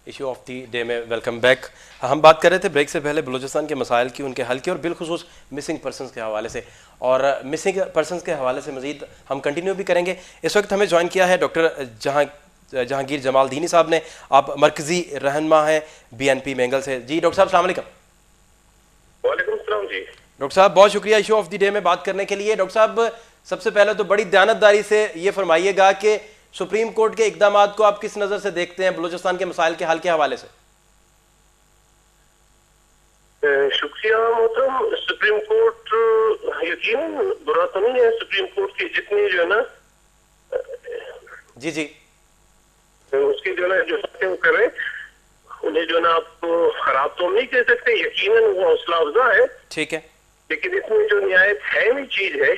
Issue of the day में welcome back. हम बात कर रहे थे ब्रेक से पहले बलूचिस्तान के मसाइल की, उनके हल की और बिलखुसूस मिसिंग पर्सनस के हवाले से, और मिसिंग पर्सनस के हवाले से मजीद हम कंटिन्यू भी करेंगे। इस वक्त हमें ज्वाइन किया है डॉक्टर जहांगीर जमाल दीनी साहब ने। आप मरकजी रहनुमा हैं BNP मैंगल से। जी डॉक्टर साहब, अस्सलाम वालेकुम। वालेकुम सलाम जी। डॉक्टर साहब बहुत शुक्रिया इशू ऑफ द डे में बात करने के लिए। डॉक्टर साहब सबसे पहले तो बड़ी दयानतदारी से ये फरमाइएगा कि सुप्रीम कोर्ट के इकदामात को आप किस नज़र से देखते हैं बलूचिस्तान के मसाइल के हल के हवाले से? शुक्रिया मोहतरम। सुप्रीम कोर्ट यकीन बुरा तो नहीं है। सुप्रीम कोर्ट के जितने जो है ना जी उसके जो है ना जो बातें वो कर रहे हैं उन्हें जो है ना आपको खराब तो हम नहीं कह सकते, यकीनन वो हौसला अफजा है। ठीक है, लेकिन इसमें जो निहायत अहम चीज है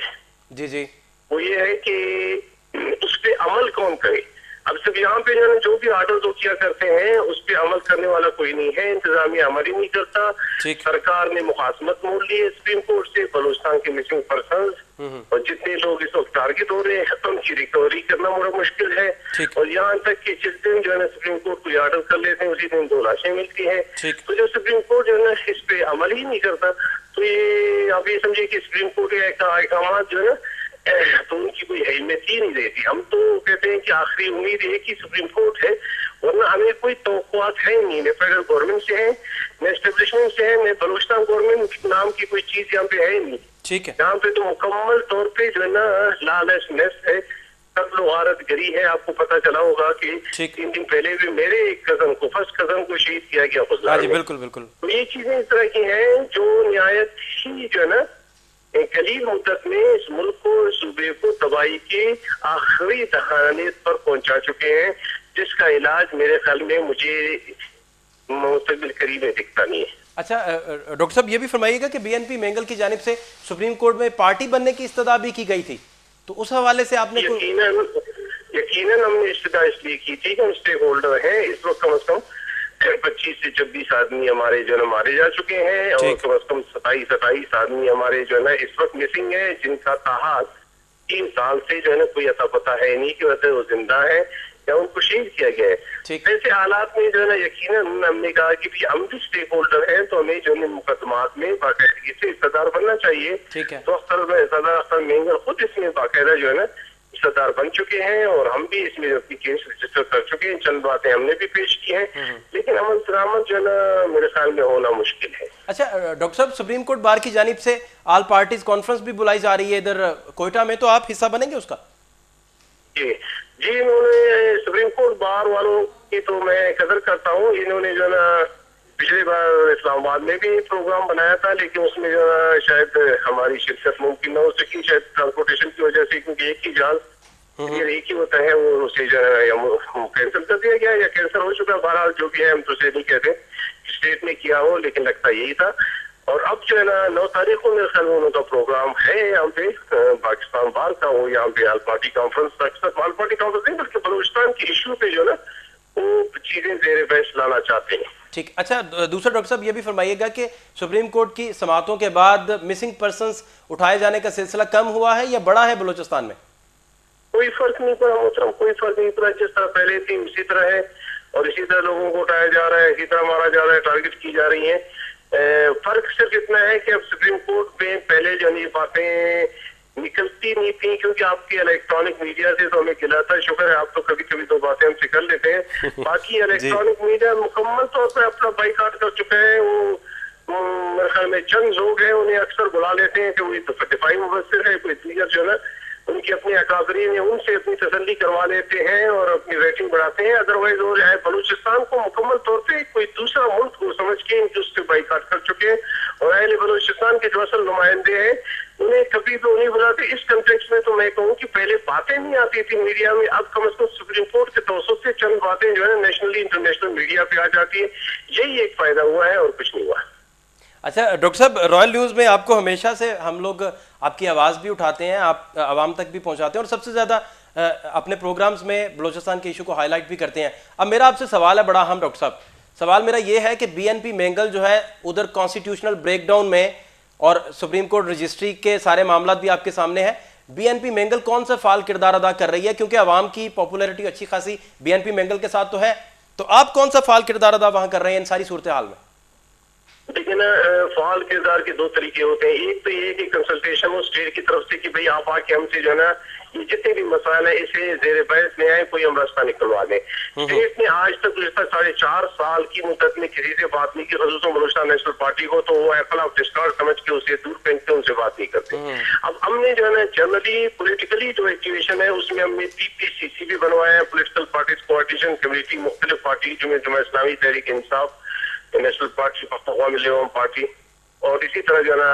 जी वो ये है कि उस पर अमल कौन करे। अब सिर्फ यहाँ पे जो है जो भी आर्डर दो किया करते हैं उस पर अमल करने वाला कोई नहीं है। इंतजामिया अमल ही नहीं करता। सरकार ने मुखासमत मोड़ ली है सुप्रीम कोर्ट से। बलूचिस्तान के मिसिंग पर्सन और जितने लोग इस वक्त टारगेट हो रहे हैं उनकी रिकवरी करना बड़ा मुश्किल है। और यहाँ तक कि जिस दिन जो है ना सुप्रीम कोर्ट कोई आर्डर कर लेते हैं उसी दिन 2 लाशें मिलती हैं। तो जो सुप्रीम कोर्ट जो है ना इस पे अमल ही नहीं करता, तो ये आप ये समझिए कि सुप्रीम कोर्ट के अहकाम जो है ना तो उनकी कोई अहमियत ही नहीं रहती। हम तो कहते हैं कि आखिरी उम्मीद है कि सुप्रीम कोर्ट है, वरना हमें कोई तवक्कुआत है नहीं। न फेडरल गवर्नमेंट से है, न एस्टेब्लिशमेंट से है, न बलूचिस्तान गवर्नमेंट नाम की कोई चीज यहाँ पे है नहीं। ठीक है, यहाँ पे तो मुकम्मल तौर पे जो है ना लालचनेस है, कत्ल वारत गरी है। आपको पता चला होगा कि 3 दिन पहले भी मेरे एक कजन को, फर्स्ट कजन को शहीद किया गया खुजलान में। बिल्कुल बिल्कुल। तो ये चीजें इस तरह की हैं जो निहायत ही जो है ना एक कलील मुद्दत में इस मुल्क को, सूबे को तबाही के आखिरी दहाने पर पहुंचा चुके हैं, जिसका इलाज मेरे ख्याल में मुझे मुस्तकबिल करीब में दिखता नहीं है। अच्छा डॉक्टर साहब ये भी फरमाइएगा कि BNP मैंगल की जानिब से सुप्रीम कोर्ट में पार्टी बनने की इस्तदा भी की गई थी, तो उस हवाले से आपने यकीनन हमने इस्तदा इसलिए की थी कि हम स्टेक होल्डर हैं। इस वक्त कम से कम 25 से 26 आदमी हमारे जो है मारे जा चुके हैं और कम से कम 27 आदमी हमारे जो है ना इस वक्त मिसिंग है, जिनका ताहाल 3 साल से जो है ना कोई अता पता है नहीं कि वैसे वो जिंदा है या उनको शहीद किया गया है। ऐसे हालात में जो है ना यकीनन हमने कहा कि भी हम भी स्टेक होल्डर हैं, तो हमें जो है मुकदमात में बाकायदगी से हिस्सेदार बनना चाहिए। तो सदर अख्तर मैंगल खुद इसमें बाकायदा जो है ना हिस्सेदार बन चुके हैं और हम भी इसमें अपनी केस रजिस्टर कर चुके हैं। चंद बातें हमने भी पेश की हैं, लेकिन अमल दरामद जो है ना मेरे ख्याल में होना मुश्किल है। अच्छा डॉक्टर साहब, सुप्रीम कोर्ट बार की जानिब से ऑल पार्टीज कॉन्फ्रेंस भी बुलाई जा रही है इधर कोयटा में, तो आप हिस्सा बनेंगे उसका? जी इन्होंने सुप्रीम कोर्ट बार वालों की तो मैं कदर करता हूँ। इन्होंने जो है ना पिछली बार इस्लामाबाद में भी प्रोग्राम बनाया था, लेकिन उसमें जो है शायद हमारी शिरकत मुमकिन न हो सकी, शायद ट्रांसपोर्टेशन की वजह से, क्योंकि एक ही जहाज एक ही होता है, वो उसे जो है कैंसिल कर दिया गया या कैंसिल हो चुका। बहरहाल जो भी है हम तो उसे नहीं कहते स्टेट ने किया हो, लेकिन लगता यही था। और अब जो है ना 9 तारीख को मेरे ख्याल में उनका प्रोग्राम है यहाँ पे पाकिस्तान बार का, वो यहाँ पे all party conference, all party conference नहीं बल्कि बलूचिस्तान के इशू पे जो ना वो चीजें जेर बहस लाना चाहते हैं। ठीक। अच्छा दूसरा डॉक्टर साहब ये भी फरमाइएगा कि सुप्रीम कोर्ट की समाअतों के बाद मिसिंग पर्संस उठाए जाने का सिलसिला कम हुआ है या बढ़ा है बलूचिस्तान में? कोई फर्क नहीं पड़ा मतलब, कोई फर्क नहीं पड़ा। जिस तरह पहले थी उसी तरह है और इसी तरह लोगों को उठाया जा रहा है, इसी तरह मारा जा रहा है, टारगेट की जा रही है। फर्क सिर्फ इतना है कि अब सुप्रीम कोर्ट में पहले जो ये बातें निकलती नहीं थी, क्योंकि आपकी इलेक्ट्रॉनिक मीडिया से तो हमें गिला था। शुक्र है आप तो कभी कभी 2 बातें हमसे कर लेते हैं। बाकी इलेक्ट्रॉनिक मीडिया मुकम्मल तौर पर अपना बाइकाट कर चुका है। वो मेरे ख्याल में चंद लोग हैं, उन्हें अक्सर बुला लेते हैं कि वो तो फटिफाई मुबस्सिर है, कोई दीगर जो है उनकी अपनी अकादरीन है, उनसे अपनी तसल्ली करवा लेते हैं और अपनी रेटिंग बढ़ाते हैं। अदरवाइज वो है बलूचिस्तान को मुकम्मल तौर पे कोई दूसरा मुल्क को समझ के इनके उससे बाइकाट कर चुके हैं। और अहले बलूचिस्तान के जो असल नुमाइंदे हैं उन्हें कभी भी नहीं बुलाते। इस कंटेक्स्ट में तो मैं कहूँ कि पहले बातें नहीं आती थी मीडिया में, अब कम से कम सुप्रीम कोर्ट के तवसत से चंद बातें जो है नेशनली इंटरनेशनल मीडिया पे आ जाती है। यही एक फायदा हुआ है और कुछ नहीं हुआ। अच्छा डॉक्टर साहब, रॉयल न्यूज़ में आपको हमेशा से हम लोग आपकी आवाज़ भी उठाते हैं, आप आवाम तक भी पहुंचाते हैं और सबसे ज़्यादा अपने प्रोग्राम्स में बलूचिस्तान के इशू को हाईलाइट भी करते हैं। अब मेरा आपसे सवाल है बड़ा अहम डॉक्टर साहब, सवाल मेरा ये है कि BNP मैंगल जो है उधर कॉन्स्टिट्यूशनल ब्रेकडाउन में और सुप्रीम कोर्ट रजिस्ट्री के सारे मामला भी आपके सामने है, BNP मैंगल कौन सा फाल किरदार अदा कर रही है? क्योंकि आवाम की पॉपुलैरिटी अच्छी खासी BNP मैंगल के साथ तो है, तो आप कौन सा फाल किरदार अदा वहां कर रहे हैं इन सारी सूरत हाल में? देखिए ना, फाल किरदार के दो तरीके होते हैं। एक तो ये कि कंसल्टेशन हो स्टेट की तरफ से कि भाई आप आके हमसे जो है ना ये जितने भी मसाइल है इसे जेर बहस ले आए, कोई हम रास्ता निकलवा दें। स्टेट ने आज तक गुज़श्ता 4.5 साल की मुद्दत में किसी से बात नहीं की, खसूसन बलूचिस्तान नेशनल पार्टी को, तो वो एप्पल ऑफ डिस्कार्ड समझ के उसे दूर फेंकते, उनसे बात नहीं करते। अब हमने जो है ना जनरली पोलिटिकली जो एक्टिवेशन है उसमें हमने PPCC भी बनवाया है, पोलिटिकल पार्टीज कोऑर्डिनेशन कमेटी, मुख्तलिफ पार्टी जो इस्लामी तहरीक इंसाफ, नेशनल पार्टी, अवाम पार्टी और इसी तरह जो है ना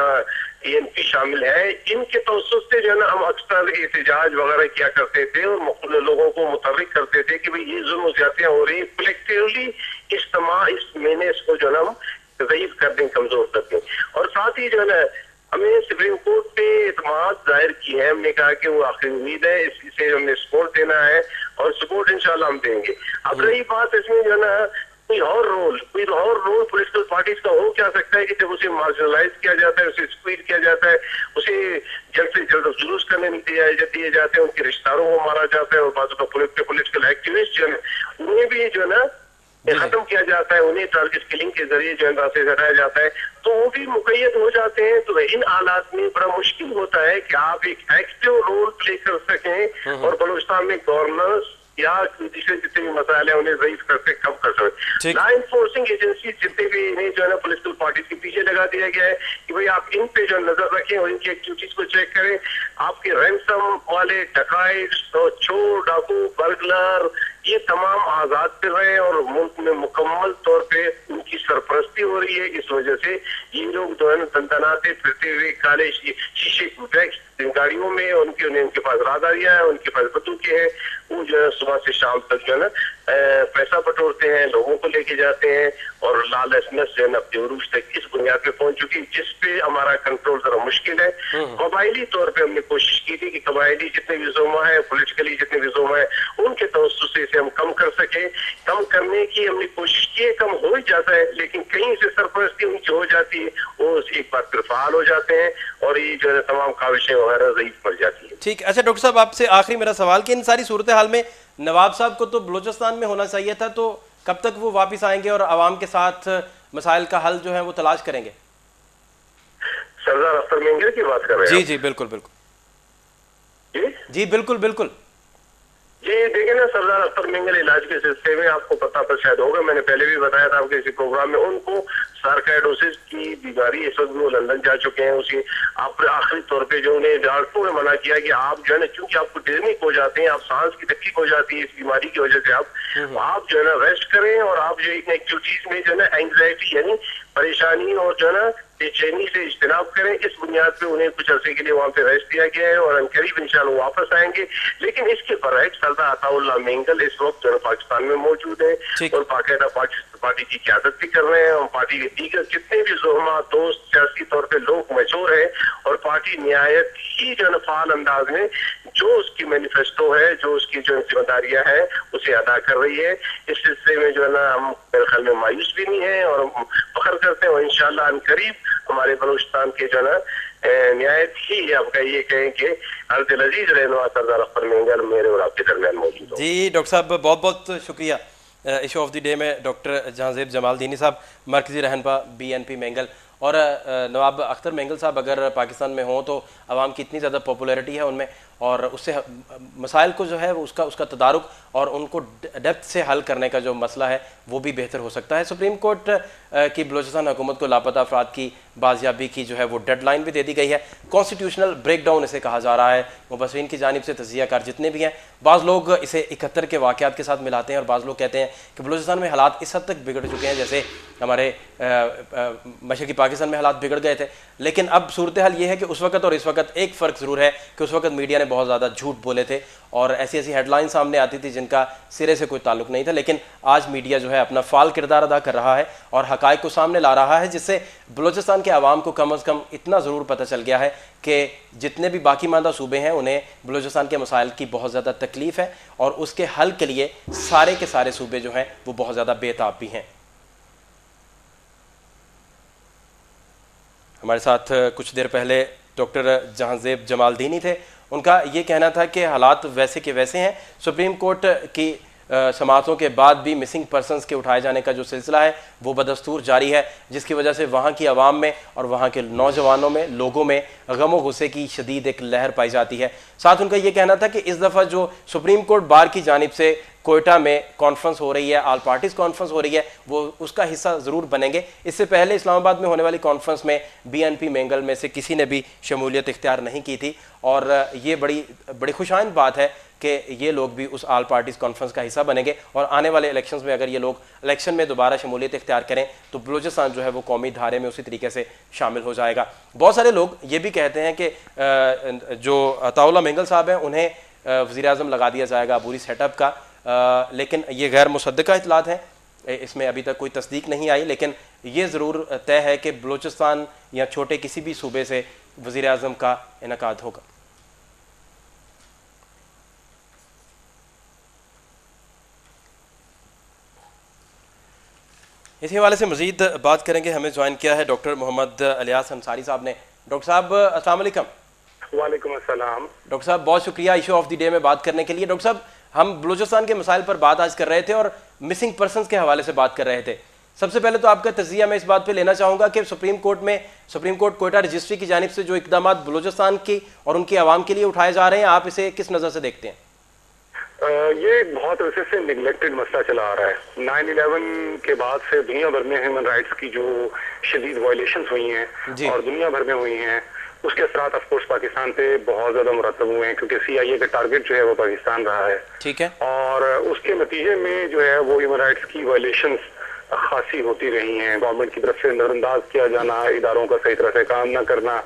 ENP शामिल है। इनके तवज्जुह से जो है ना हम अक्सर एहतजाज वगैरह किया करते थे और मुख्तलिफ लोगों को मुतर्रिक करते थे कि भाई ये जुल्म ज्यादतियां हो रही है, कलेक्टिवली इस महीने इसको जो है ना हम ज़ईफ कर दें, कमजोर कर दें। और साथ ही जो है ना हमें सुप्रीम कोर्ट पे एतमाद जाहिर की है, हमने कहा कि वो आखिरी उम्मीद है, इसे हमने सपोर्ट देना है और सपोर्ट इंशाल्लाह हम देंगे। अब रही बात इसमें जो है ना कोई और रोल पॉलिटिकल पार्टीज का हो क्या सकता है कि जब उसे मार्जिनलाइज किया जाता है, उसे स्क्वीज किया जाता है, उसे जल्द से जल्द जुलूस करने नहीं दिए जाते हैं, उनके रिश्तेदारों को मारा जाता है और बाजू का पॉलिटिकल एक्टिविस्ट जो है उन्हें भी जो है ना खत्म किया जाता है, उन्हें टारगेट किलिंग के जरिए जो है से हटाया जाता है, तो वो भी मुकैयद हो जाते हैं। तो इन हालात में बड़ा मुश्किल होता है कि आप एक एक्टिव रोल प्ले कर सकें और बलूचिस्तान में गवर्नेंस या दूसरे जितने भी मसाइल है उन्हें ज़ईफ करके कम कर सकते। लॉ इन्फोर्सिंग एजेंसी जितने भी इन्हें जो है ना पॉलिटिकल पार्टी के पीछे लगा दिया गया है कि भाई आप इन पे जो नजर रखें और इनकी एक्टिविटीज को चेक करें। आपके रैंसम वाले डकैत, चोर, डाकू, बर्गलर ये तमाम आजाद कर रहे हैं और मुल्क में मुकम्मल तौर पे उनकी सरपरस्ती हो रही है। इस वजह से ये लोग जो है ना दंदनाते फिरते हुए काले शीशे बैग्स गाड़ियों में उनके पास राहदारियां हैं, उनके पास बंदूकें हैं, वो जो है सुबह से शाम तक जो है ना पैसा बटोरते हैं, लोगों को लेके जाते हैं और लालचनस जो है ना अपने उरूज तक इस बुनियाद पे पहुंच चुकी है जिसपे हमारा कंट्रोल जरा मुश्किल है। कबायली तौर पे हमने कोशिश की थी कि कबायली जितने भी जोमा है, पोलिटिकली जितने भी जोमा है, उनके तवज्जुह से इसे हम कम कर सके। कम करने की हमने कोशिश की है, कम हो ही जाता है, लेकिन कहीं से सरपरस्ती उनकी हो जाती है, वो एक बार फिर फाल हो जाते हैं और ये जो है तमाम काविशें वगैरह ज़ईफ पड़ जाती है। ठीक, अच्छा डॉक्टर साहब आपसे आखिरी मेरा सवाल कि इन सारी सूरत हाल में नवाब साहब को तो बलूचिस्तान में होना चाहिए था, तो कब तक वो वापस आएंगे और आवाम के साथ मसाइल का हल जो है वो तलाश करेंगे? सरदार अख्तर मेंगल की बात कर रहे हैं? जी बिल्कुल जी बिल्कुल जी देखिए ना, सरदार अख्तर मेंगल इलाज के सिलसिले में आपको पता पर शायद होगा, मैंने पहले भी बताया था आपके इसी प्रोग्राम में, उनको सार्काइडोसिस की बीमारी, इस वक्त वो लंदन जा चुके हैं। उसी आखिरी तौर पे जो उन्हें डॉक्टरों ने मना किया कि आप जो है ना, क्योंकि आपको डिजनिक हो जाते हैं, आप सांस की तकलीफ हो जाती है इस बीमारी की वजह से, आप जो है ना रेस्ट करें और आप जो एक एक्टिविटीज में जो है ना एंग्जाइटी यानी परेशानी और जो है ना बेचैनी से इज्तनाब करें। इस बुनियाद पे उन्हें कुछ अर्से के लिए वहाँ पे रेस्ट दिया गया है और करीब इंशाल्लाह वापस आएंगे। लेकिन इसके बरअक्स सरदार अताउल्लाह मेंगल इस वक्त जो है पाकिस्तान में मौजूद है और बाकायदा पार्टी की क़यादत भी कर रहे हैं और पार्टी के दीगर जितने भी ज़ोहमा दोस्त सियासी तौर पे लोग मशहूर है और पार्टी निहायत ही जो है फाल अंदाज में जो उसकी मैनिफेस्टो है, जो उसकी जो जिम्मेदारियां है उसे अदा कर रही है। इस सिलसिले में जो है ना हम मेरे ख्याल में मायूस भी नहीं है और फख्र करते हैं और इंशाल्लाह अनकरीब हमारे बलूचिस्तान के जो है ना निहायत ही आपका ये कहें कि अर्दिल अजीज रहनुमा सरदार अख्तर मेंगल मेरे और आपके दरमियान मौजूद हो। जी डॉक्टर साहब बहुत बहुत शुक्रिया। इशू ऑफ द डे में डॉक्टर जहांजेब जमालदीनी साहब, मरकजी रहनुमा BNP मेंगल और नवाब अख्तर मेंगल साहब अगर पाकिस्तान में हों तो आवाम की इतनी ज़्यादा पॉपुलैरिटी है उनमें और उससे मसाइल को जो है उसका तदारुक और उनको डेप्थ से हल करने का जो मसला है वो भी बेहतर हो सकता है। सुप्रीम कोर्ट की बलूचिस्तान हुकूमत को लापता अफराद की बाजियाबी की जो है वो डेडलाइन भी दे दी गई है। कॉन्स्टिट्यूशनल ब्रेकडाउन इसे कहा जा रहा है मुबसरीन की जानिब से। तजियाकार जितने भी हैं, बाज़ लोग इसे 71 के वाक़यात के साथ मिलाते हैं और बाज़ लोग कहते हैं कि बलूचिस्तान में हालात इस हद तक बिगड़ चुके हैं जैसे हमारे मशरक़ी पाकिस्तान में हालात बिगड़ गए थे। लेकिन अब सूरत हाल ये है कि उस वक़्त और इस वक्त एक फ़र्क ज़रूर है कि उस वक्त मीडिया ने बहुत ज़्यादा झूठ बोले थे और ऐसी हेडलाइन सामने आती थी जिनका सिरे से कोई ताल्लुक नहीं था। लेकिन आज मीडिया जो है अपना फाल किरदार अदा कर रहा है और हक़ाइक़ को सामने ला रहा है, जिससे बलूचिस्तान के आवाम को कम अज़ कम इतना ज़रूर पता चल गया है कि जितने भी बाकी मानदा सूबे हैं उन्हें बलूचिस्तान के मसाइल की बहुत ज़्यादा तकलीफ़ है और उसके हल के लिए सारे के सारे सूबे जो हैं वो बहुत ज़्यादा बेताब भी हैं। हमारे साथ कुछ देर पहले डॉक्टर जहांजेब जमालदीनी थे। उनका ये कहना था कि हालात वैसे के वैसे हैं। सुप्रीम कोर्ट की समातों के बाद भी मिसिंग पर्सनस के उठाए जाने का जो सिलसिला है वो बदस्तूर जारी है, जिसकी वजह से वहाँ की आवाम में और वहाँ के नौजवानों में, लोगों में गम गुस्से की शदीद एक लहर पाई जाती है। साथ उनका ये कहना था कि इस दफ़ा जो सुप्रीम कोर्ट बार की जानिब से कोयटा में कॉन्फ्रेंस हो रही है, ऑल पार्टीज कॉन्फ्रेंस हो रही है, वो उसका हिस्सा ज़रूर बनेंगे। इससे पहले इस्लामाबाद में होने वाली कॉन्फ्रेंस में BNP मेंगल में से किसी ने भी शमूलियत इख्तियार नहीं की थी, और ये बड़ी खुशाइन बात है कि ये लोग भी उस ऑल पार्टीज कॉन्फ्रेंस का हिस्सा बनेंगे, और आने वाले इलेक्शंस में अगर ये लोग इलेक्शन में दोबारा शमूलियत इख्तियार करें तो बलूचिस्तान जो है वो कौमी धारे में उसी तरीके से शामिल हो जाएगा। बहुत सारे लोग ये भी कहते हैं कि जो अताउल्लाह मेंगल साहब हैं उन्हें वज़ीर-ए-आज़म लगा दिया जाएगा अबूरी सेटअप का, लेकिन ये गैर मुसद्दका इतलात हैं, इसमें अभी तक कोई तस्दीक नहीं आई, लेकिन ये ज़रूर तय है कि बलूचिस्तान या छोटे किसी भी सूबे से वज़ीर-ए-आज़म का इनेकाद होगा। इसी हवाले से मज़ीद बात करेंगे। हमें ज्वाइन किया है डॉक्टर मोहम्मद इलियास अंसारी साहब ने। डॉक्टर साहब अस्सलाम वालेकुम। वालेकुम अस्सलाम। डॉक्टर साहब बहुत शुक्रिया इशू ऑफ द डे में बात करने के लिए। डॉक्टर साहब, हम बलूचिस्तान के मसाइल पर बात आज कर रहे थे और मिसिंग पर्सनस के हवाले से बात कर रहे थे। सबसे पहले तो आपका तज़किया मैं इस बात पे लेना चाहूँगा कि सुप्रीम कोर्ट कोयटा रजिस्ट्री की जानिब से जो इक़दाम बलूचिस्तान की और उनकी आवाम के लिए उठाए जा रहे हैं, आप इसे किस नज़र से देखते हैं? ये बहुत अरसे से निगलेक्टेड मसला चला आ रहा है। 9/11 के बाद से दुनिया भर में ह्यूमन राइट्स की जो शदीद वायलेशंस हुई हैं और दुनिया भर में हुई हैं, उसके असरात ऑफकोर्स पाकिस्तान पे बहुत ज्यादा मुरतब हुए हैं, क्योंकि CIA का टारगेट जो है वो पाकिस्तान रहा है। ठीक है। और उसके नतीजे में जो है वो ह्यूमन राइट्स की वायलेशंस खासी होती रही हैं। गवर्नमेंट की तरफ से नजरअंदाज किया जाना, इदारों का सही तरह से काम न करना।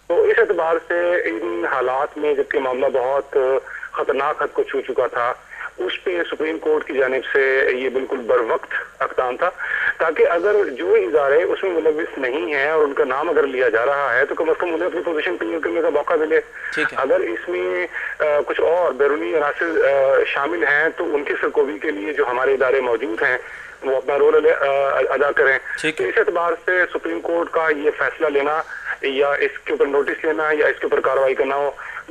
तो इस एतबार से इन हालात में जबकि मामला बहुत खतरनाक हद को छू चुका था, उस पे सुप्रीम कोर्ट की जानिब से ये बिल्कुल बर वक्त इक़दाम था, ताकि अगर जो इदारे उसमें मुलविस नहीं है और उनका नाम अगर लिया जा रहा है तो कम अज कम उन्हें अपनी पोजीशन क्लियर करने का मौका मिले। अगर इसमें कुछ और बैरूनी अनासिर शामिल हैं तो उनकी सरकोबी के लिए जो हमारे इदारे मौजूद हैं वो अपना रोल अदा करें। तो इस एतबार से सुप्रीम कोर्ट का ये फैसला लेना या इसके ऊपर नोटिस लेना या इसके ऊपर कार्रवाई करना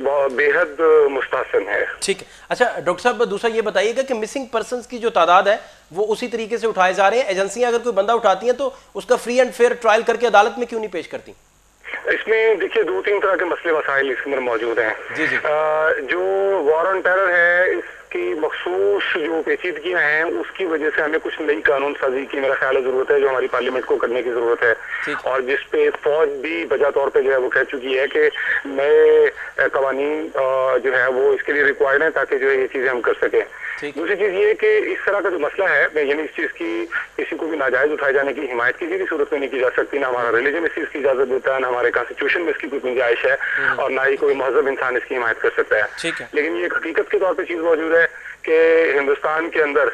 बेहद मुस्तहसन है। ठीक है। अच्छा डॉक्टर साहब, दूसरा ये बताइएगा कि मिसिंग पर्सनस की जो तादाद है वो उसी तरीके से उठाए जा रहे हैं। एजेंसियां अगर कोई बंदा उठाती हैं तो उसका फ्री एंड फेयर ट्रायल करके अदालत में क्यों नहीं पेश करती? इसमें देखिए 2-3 तरह के मसले मसाइल इसके अंदर मौजूद हैं। जो वॉर ऑन टेरर है, इसकी मखसूस जो पेचीदगियां हैं उसकी वजह से हमें कुछ नई कानून साजी की मेरा ख्याल जरूरत है, जो हमारी पार्लियामेंट को करने की जरूरत है, और जिसपे फौज भी बजा तौर पे जो है वो कह चुकी है कि नए कवानीन जो है वो इसके लिए रिक्वायर्ड है ताकि जो है ये चीजें हम कर सकें। दूसरी चीज ये कि इस तरह का जो मसला है, यानी इस चीज की किसी को भी नाजायज उठाए जाने की हिमायत किसी भी सूरत में नहीं की जा सकती। ना हमारा रिलीजन इस चीज की इजाजत देता है, ना हमारे कॉन्स्टिट्यूशन में इसकी कोई गुंजाइश है, और ना ही कोई महजब इंसान इसकी हिमायत कर सकता है। लेकिन ये हकीकत के तौर पर चीज मौजूद है कि हिंदुस्तान के अंदर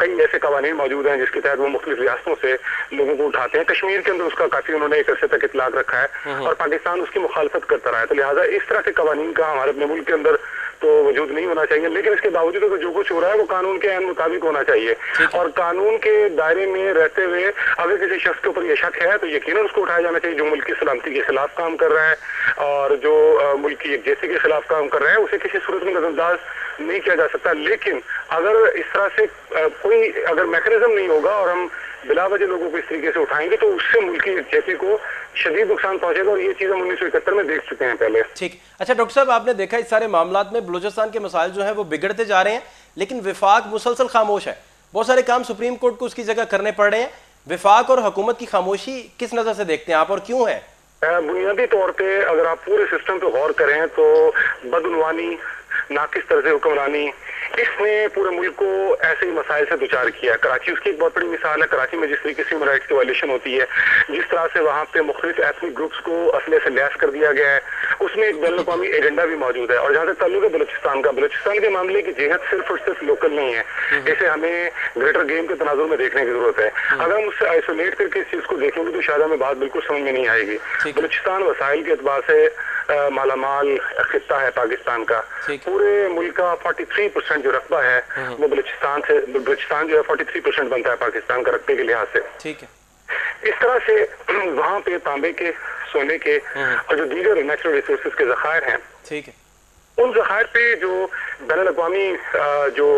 कई ऐसे कवानीन मौजूद हैं जिसके तहत वो मुख्तलिफ रियासतों से लोगों को उठाते हैं। कश्मीर के अंदर उसका काफी उन्होंने एक अरसे तक इतलाक रखा है और पाकिस्तान उसकी मुखालफत करता रहा है। तो लिहाजा इस तरह के कवानीन का हमारे अपने मुल्क के अंदर तो वजूद नहीं होना चाहिए, लेकिन इसके बावजूद तो जो कुछ हो रहा है वो कानून के ऐन मुताबिक होना चाहिए। और कानून के दायरे में रहते हुए अगर किसी शख्स के ऊपर यह शक है तो यकीनन उसको उठाया जाना चाहिए। जो मुल्क की सलामती के खिलाफ काम कर रहा है और जो मुल्क की यकजहती के खिलाफ काम कर रहा है, उसे किसी सूरत में नजरअंदाज नहीं किया जा सकता। लेकिन अगर इस तरह से कोई अगर मैकेनिज्म नहीं होगा और हम बिला वजह लोगों को इस तरीके से उठाएंगे तो उससे मुल्क की यकजहती को शदीद नुकसान पहुंचेगा, और ये चीज हम 1971 में देख चुके हैं पहले। ठीक। अच्छा डॉक्टर साहब, आपने देखा इस सारे मामलात में बलूचिस्तान के मसाइल जो है वो बिगड़ते जा रहे हैं, लेकिन विफाक मुसलसल खामोश है। बहुत सारे काम सुप्रीम कोर्ट को उसकी जगह करने पड़ रहे हैं। विफाक और हुकूमत की खामोशी किस नजर से देखते हैं आप, और क्यों है? बुनियादी तौर पे अगर आप पूरे सिस्टम पे गौर करें तो बदउनवानी, नाकिस तर्ज हुक्मरानी, इसने पूरे मुल्क को ऐसे ही मसाइल से दुचार किया। कराची उसकी एक बहुत बड़ी मिसाल है। कराची में जिस तरीके से ह्यूमन राइट्स की वायलेशन होती है, जिस तरह से वहाँ पे मुख्तलिफ एथनिक ग्रुप्स को असले से लैस कर दिया गया है, उसमें एक बैनुल अक़वामी एजेंडा भी मौजूद है। और जहाँ तक ताल्लुक है बलूचिस्तान के मामले की जेहत सिर्फ और सिर्फ लोकल नहीं है, इसे हमें ग्रेटर गेम के तनाजुर में देखने की जरूरत है। अगर हम उससे आइसोलेट करके इस चीज को देखेंगे तो शायद हमें बात बिल्कुल समझ में नहीं आएगी। बलूचिस्तान वसाइल के एतबार से मालामाल खित्ता है पाकिस्तान का। पूरे मुल्क का 43% जो रकबा है वो बलूचिस्तान जो है 43% बनता है पाकिस्तान का रकबे के लिहाज से। ठीक है। इस तरह से वहाँ पे तांबे के, सोने के और जो दीगर नेचुरल रिसोर्सेज के ज़खायर हैं, ठीक है, उन जखायर पे जो बैनुल-अक़वामी जो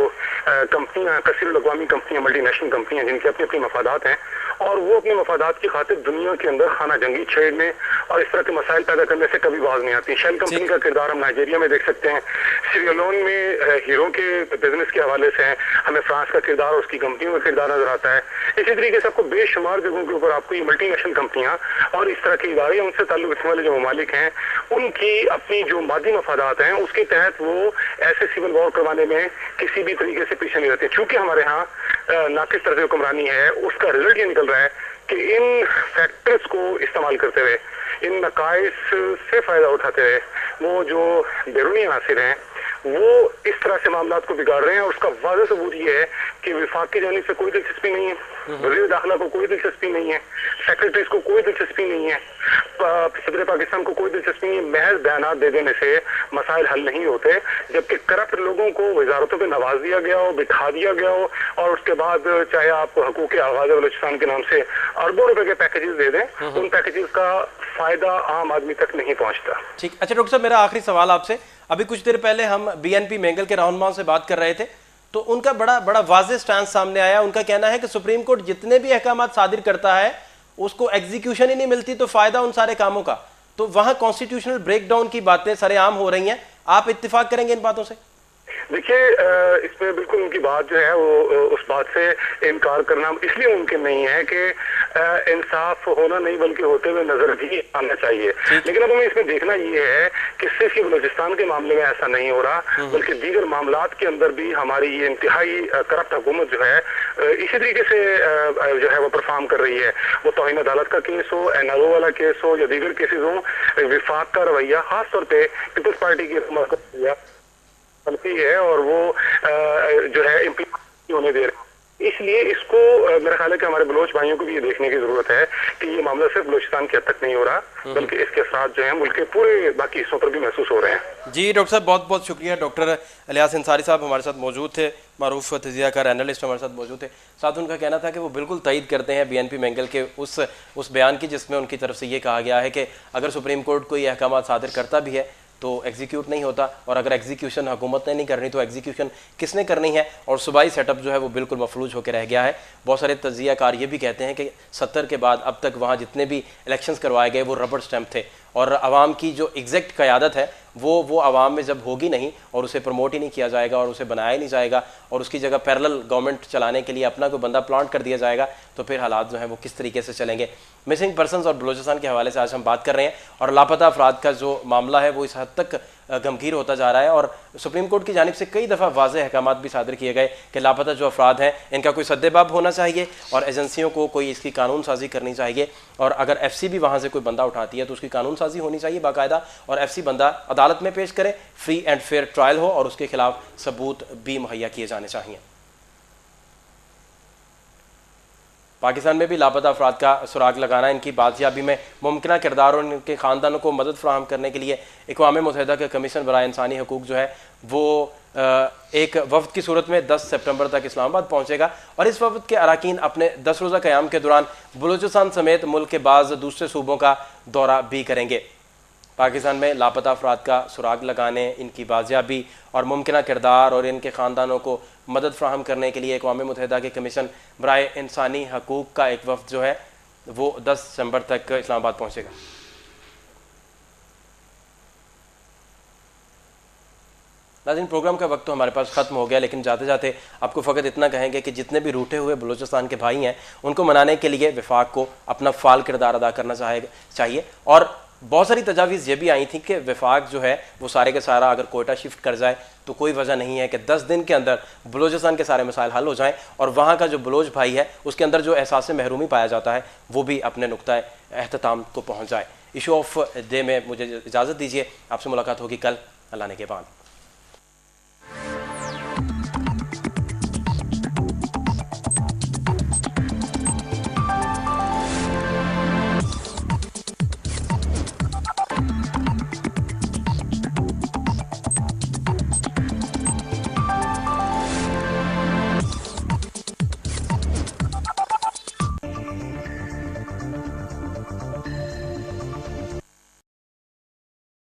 कंपनियां, कसीरुल-अक़वामी कंपनियां, मल्टीनेशनल कंपनियां जिनके अपने अपने मफादात हैं और वो अपने मफादात की खातिर दुनिया के अंदर खाना जंगी छेड़ने और इस तरह के मसाइल पैदा करने से कभी बाज नहीं आती। शेल कंपनी का किरदार हम नाइजीरिया में देख सकते हैं, सीरियलोन में हीरो के बिजनेस के हवाले से हमें फ्रांस का किरदार और उसकी कंपनियों का किरदार नजर आता है। इसी तरीके से आपको बेशुमार जगहों के ऊपर आपको ये मल्टीनेशनल कंपनियां और इस तरह के इदारे, उनसे ताल्लुक रखने वाले जो ममालिक हैं, उनकी अपनी जो मादी मफादात हैं उसके तहत वो ऐसे सिविल वॉर करवाने में किसी भी तरीके से पीछे नहीं रहते। चूंकि हमारे यहाँ नाकिस तर्ज हुक्मरानी है, उसका रिजल्ट ये निकल रहा है कि इन फैक्टर्स को इस्तेमाल करते हुए, इन नकाइस से फायदा उठाते हुए वो जो बैरूनी अनासिर हैं वो इस तरह से मामला को बिगाड़ रहे हैं। और उसका वाज़ेह सबूत ये है कि विफाक की जानिब से कोई दिलचस्पी नहीं है, वज़ीर दाखिला को कोई दिलचस्पी नहीं है, सेक्रेटरीज को कोई दिलचस्पी नहीं है, सदर पाकिस्तान को कोई दिलचस्पी नहीं है। महज बयानात दे देने से मसाइल हल नहीं होते, जबकि करप्ट लोगों को वजारतों पे नवाज दिया गया हो, बिठा दिया गया हो और उसके बाद चाहे आप हकूक़ आगाज़ बलूचिस्तान के नाम से अरबों रुपए के पैकेजेस दे दें, उन पैकेजेस का फायदा आम आदमी तक नहीं पहुंचता। ठीक, अच्छा डॉक्टर साहब, मेरा आखिरी सवाल आपसे, अभी कुछ देर पहले हम बीएनपी मेंगल के रहनुमाओं से बात कर रहे थे, तो उनका बड़ा वाज़ेह स्टैंड सामने आया। उनका कहना है कि सुप्रीम कोर्ट जितने भी अहकाम सादिर करता है उसको एग्जीक्यूशन ही नहीं मिलती, तो फायदा उन सारे कामों का, तो वहां कॉन्स्टिट्यूशनल ब्रेकडाउन की बातें सरेआम हो रही हैं। आप इत्तेफाक करेंगे इन बातों से? देखिए, इसमें बिल्कुल उनकी बात जो है वो उस बात से इनकार करना इसलिए मुमकिन नहीं है कि इंसाफ होना नहीं बल्कि होते हुए नजर भी आना चाहिए। लेकिन अब हमें इसमें देखना ये है कि सिर्फ बलूचिस्तान के मामले में ऐसा नहीं हो रहा, बल्कि दीगर मामलात के अंदर भी हमारी ये इंतहाई करप्ट हुकूमत जो है इसी तरीके से जो है वो परफॉर्म कर रही है। वो तौहीन अदालत का केस हो, एनआरओ वाला केस हो या दीगर केसेस हो, विफाक का रवैया, खासतौर पर पीपल्स पार्टी की रवैया है और वो जो है इम्प्लीमेंट होने दे रहे हैं। इसलिए इसको मेरा ख्याल है कि हमारे बलोच भाइयों को भी ये देखने की जरूरत है कि ये मामला सिर्फ बलोचिस्तान के हद तक नहीं हो रहा, बल्कि इसके असरात जो हैं मुल्क के पूरे बाकी हिस्सों पर भी महसूस हो रहे हैं। जी डॉक्टर साहब, बहुत बहुत शुक्रिया। डॉक्टर इलियास अंसारी साहब हमारे साथ मौजूद थे, मारूफ तजियाकार एनालिस्ट हमारे साथ मौजूद थे। साथ उनका कहना था कि वो बिल्कुल तईद करते हैं बीएनपी मेंगल के उस बयान की जिसमें उनकी तरफ से ये कहा गया है कि अगर सुप्रीम कोर्ट कोई अहकाम सादिर करता भी है तो एग्जीक्यूट नहीं होता, और अगर एग्जीक्यूशन हुकूमत ने नहीं करनी तो एग्जीक्यूशन किसने करनी है, और सूबाई सेटअप जो है वो बिल्कुल मफलूज होकर रह गया है। बहुत सारे तजियाकार ये भी कहते हैं कि 70 के बाद अब तक वहाँ जितने भी इलेक्शंस करवाए गए वो रबड़ स्टैम्प थे, और आवाम की जो एग्जैक्ट क़यादत है वो आवाम में जब होगी नहीं और उसे प्रमोट ही नहीं किया जाएगा और उसे बनाया ही नहीं जाएगा और उसकी जगह पैरेलल गवर्नमेंट चलाने के लिए अपना कोई बंदा प्लांट कर दिया जाएगा, तो फिर हालात जो हैं वो किस तरीके से चलेंगे। मिसिंग पर्सनस और बलूचिस्तान के हवाले से आज हम बात कर रहे हैं, और लापता अफराद का जो मामला है वो इस हद तक गमगीर होता जा रहा है, और सुप्रीम कोर्ट की जानिब से कई दफ़ा वाज़ेह अहकामात भी सादिर किए गए कि लापता जो अफराद हैं इनका कोई सद्देबाब होना चाहिए और एजेंसियों को कोई इसकी कानून साजी करनी चाहिए, और अगर FC भी वहाँ से कोई बंदा उठाती है तो उसकी कानून साजी होनी चाहिए बाकायदा, और FC बंदा अदालत में पेश करे, फ्री एंड फेयर ट्रायल हो और उसके खिलाफ सबूत भी मुहैया किए जाने चाहिए। पाकिस्तान में भी लापता अफराद का सुराग लगाना, इनकी बाजियाबी में मुमकिन किरदार और इनके ख़ानदानों को मदद फराहम करने के लिए अक़वाम मुत्तहिदा के कमीशन बराए इंसानी हकूक़ जो है वो एक वफ़द की सूरत में 10 सितंबर तक इस्लामाबाद पहुँचेगा, और इस वफ़द के अरकान अपने 10 रोज़ा क़याम के दौरान बलूचिस्तान समेत मुल्क के बाज़ दूसरे सूबों का दौरा भी करेंगे। पाकिस्तान में लापता अफराद का सुराग लगाने, इनकी बाजियाबी और मुमकिन किरदार और इनके ख़ानदानों को मदद फ्राहम करने के लिए अक़वाम मुत्तहिदा के कमीशन बराए इंसानी हकूक़ का एक वफ़द जो है वो 10 सितंबर तक इस्लामाबाद पहुँचेगा। नाज़रीन, प्रोग्राम का वक्त तो हमारे पास ख़त्म हो गया, लेकिन जाते जाते आपको फ़कत इतना कहेंगे कि जितने भी रूठे हुए बलूचिस्तान के भाई हैं उनको मनाने के लिए वफाक को अपना फ़ाल किरदार अदा करना चाहिए। और बहुत सारी तजावीज़ ये भी आई थी कि वफाक जो है वो सारे के सारा अगर कोयटा शिफ्ट कर जाए तो कोई वजह नहीं है कि 10 दिन के अंदर बलूचिस्तान के सारे मसाइल हल हो जाएं और वहाँ का जो बलोच भाई है उसके अंदर जो एहसास महरूमी पाया जाता है वो भी अपने नुक्ता एहतताम को पहुँच जाए। इशू ऑफ डे में मुझे इजाज़त दीजिए, आपसे मुलाकात होगी कल। अल्लाह ने के बाद।